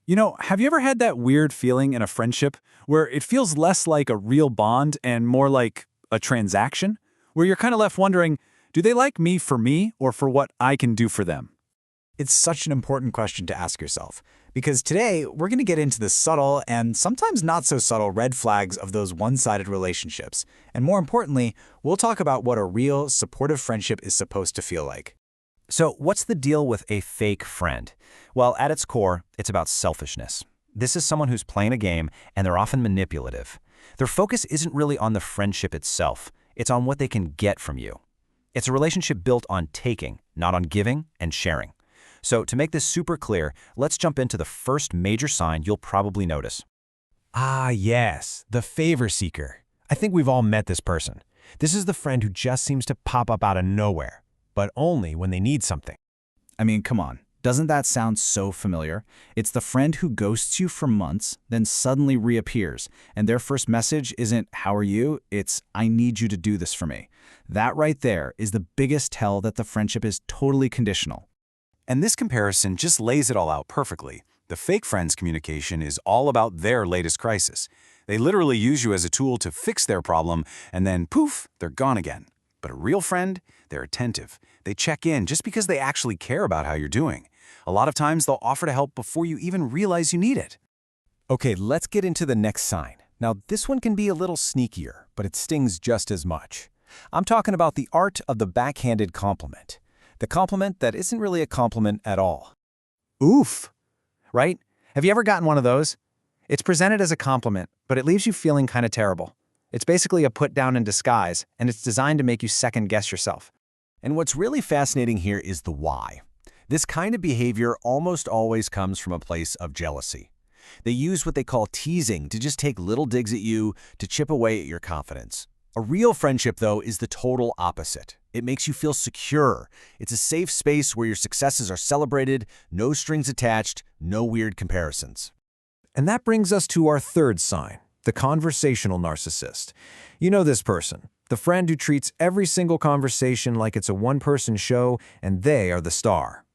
Have you ever had that weird feeling in a friendship where it feels less like a real bond and more like a transaction? Where you're kind of left wondering, do they like me or for what I can do for them? It's such an important question to ask yourself, because today we're going to get into the subtle and sometimes not so subtle red flags of those one-sided relationships. And more importantly, we'll talk about what a real, supportive friendship is supposed to feel like. So what's the deal with a fake friend? Well, at its core, it's about selfishness. This is someone who's playing a game, and they're often manipulative. Their focus isn't really on the friendship itself. It's on what they can get from you. It's a relationship built on taking, not on giving and sharing. So to make this super clear, let's jump into the first major sign you'll probably notice. Ah, yes, the favor seeker. I think we've all met this person. This is the friend who just seems to pop up out of nowhere, but only when they need something. I mean, come on. Doesn't that sound so familiar? It's the friend who ghosts you for months, then suddenly reappears, and their first message isn't, "How are you?" It's, "I need you to do this for me." That right there is the biggest tell that the friendship is totally conditional. And this comparison just lays it all out perfectly. The fake friend's communication is all about their latest crisis. They literally use you as a tool to fix their problem, and then poof, they're gone again. But a real friend, they're attentive. They check in just because they actually care about how you're doing. A lot of times they'll offer to help before you even realize you need it. Okay, let's get into the next sign. Now, this one can be a little sneakier, but it stings just as much. I'm talking about the art of the backhanded compliment. The compliment that isn't really a compliment at all. Oof. Right? Have you ever gotten one of those? It's presented as a compliment, but it leaves you feeling kind of terrible. It's basically a put-down in disguise, and it's designed to make you second-guess yourself. And what's really fascinating here is the why. This kind of behavior almost always comes from a place of jealousy. They use what they call teasing to just take little digs at you, to chip away at your confidence. A real friendship, though, is the total opposite. It makes you feel secure. It's a safe space where your successes are celebrated, no strings attached, no weird comparisons. And that brings us to our third sign, the conversational narcissist. You know this person, the friend who treats every single conversation like it's a one-person show and they are the star.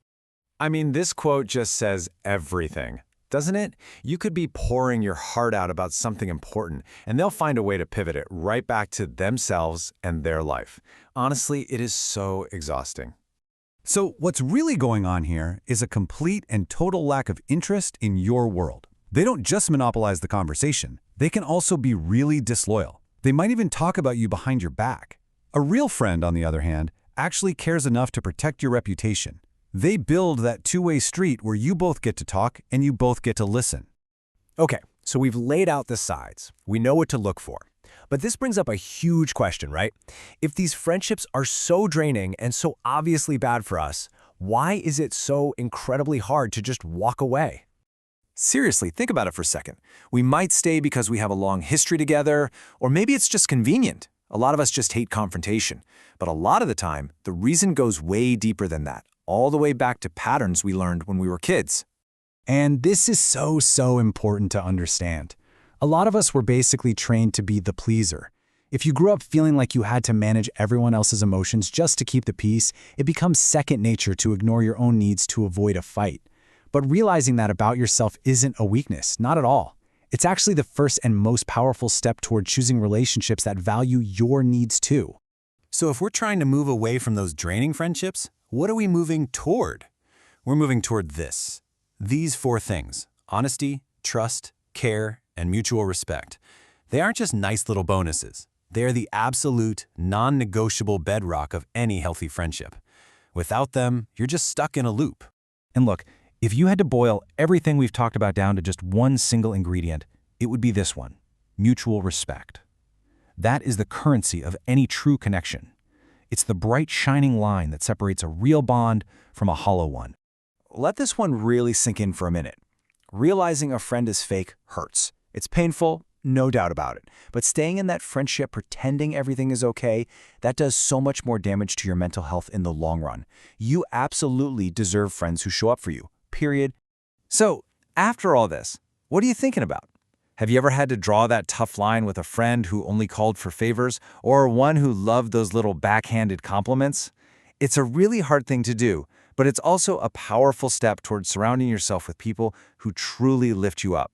I mean, this quote just says everything, doesn't it? You could be pouring your heart out about something important, and they'll find a way to pivot it right back to themselves and their life. Honestly, it is so exhausting. So what's really going on here is a complete and total lack of interest in your world. They don't just monopolize the conversation. They can also be really disloyal. They might even talk about you behind your back. A real friend, on the other hand, actually cares enough to protect your reputation. They build that two-way street where you both get to talk and you both get to listen. Okay, so we've laid out the sides. We know what to look for. But this brings up a huge question, right? If these friendships are so draining and so obviously bad for us, why is it so incredibly hard to just walk away? Seriously, think about it for a second. We might stay because we have a long history together, or maybe it's just convenient. A lot of us just hate confrontation. But a lot of the time, the reason goes way deeper than that, all the way back to patterns we learned when we were kids. And this is so important to understand. A lot of us were basically trained to be the pleaser. If you grew up feeling like you had to manage everyone else's emotions just to keep the peace, it becomes second nature to ignore your own needs to avoid a fight. But realizing that about yourself isn't a weakness, not at all. It's actually the first and most powerful step toward choosing relationships that value your needs too. So if we're trying to move away from those draining friendships, what are we moving toward? We're moving toward this. These four things: honesty, trust, care, and mutual respect. They aren't just nice little bonuses. They are the absolute, non-negotiable bedrock of any healthy friendship. Without them, you're just stuck in a loop. And look, if you had to boil everything we've talked about down to just one single ingredient, it would be this one: mutual respect. That is the currency of any true connection. It's the bright, shining line that separates a real bond from a hollow one. Let this one really sink in for a minute. Realizing a friend is fake hurts. It's painful, no doubt about it. But staying in that friendship pretending everything is okay, that does so much more damage to your mental health in the long run. You absolutely deserve friends who show up for you, period. So, after all this, what are you thinking about? Have you ever had to draw that tough line with a friend who only called for favors, or one who loved those little backhanded compliments? It's a really hard thing to do, But it's also a powerful step towards surrounding yourself with people who truly lift you up.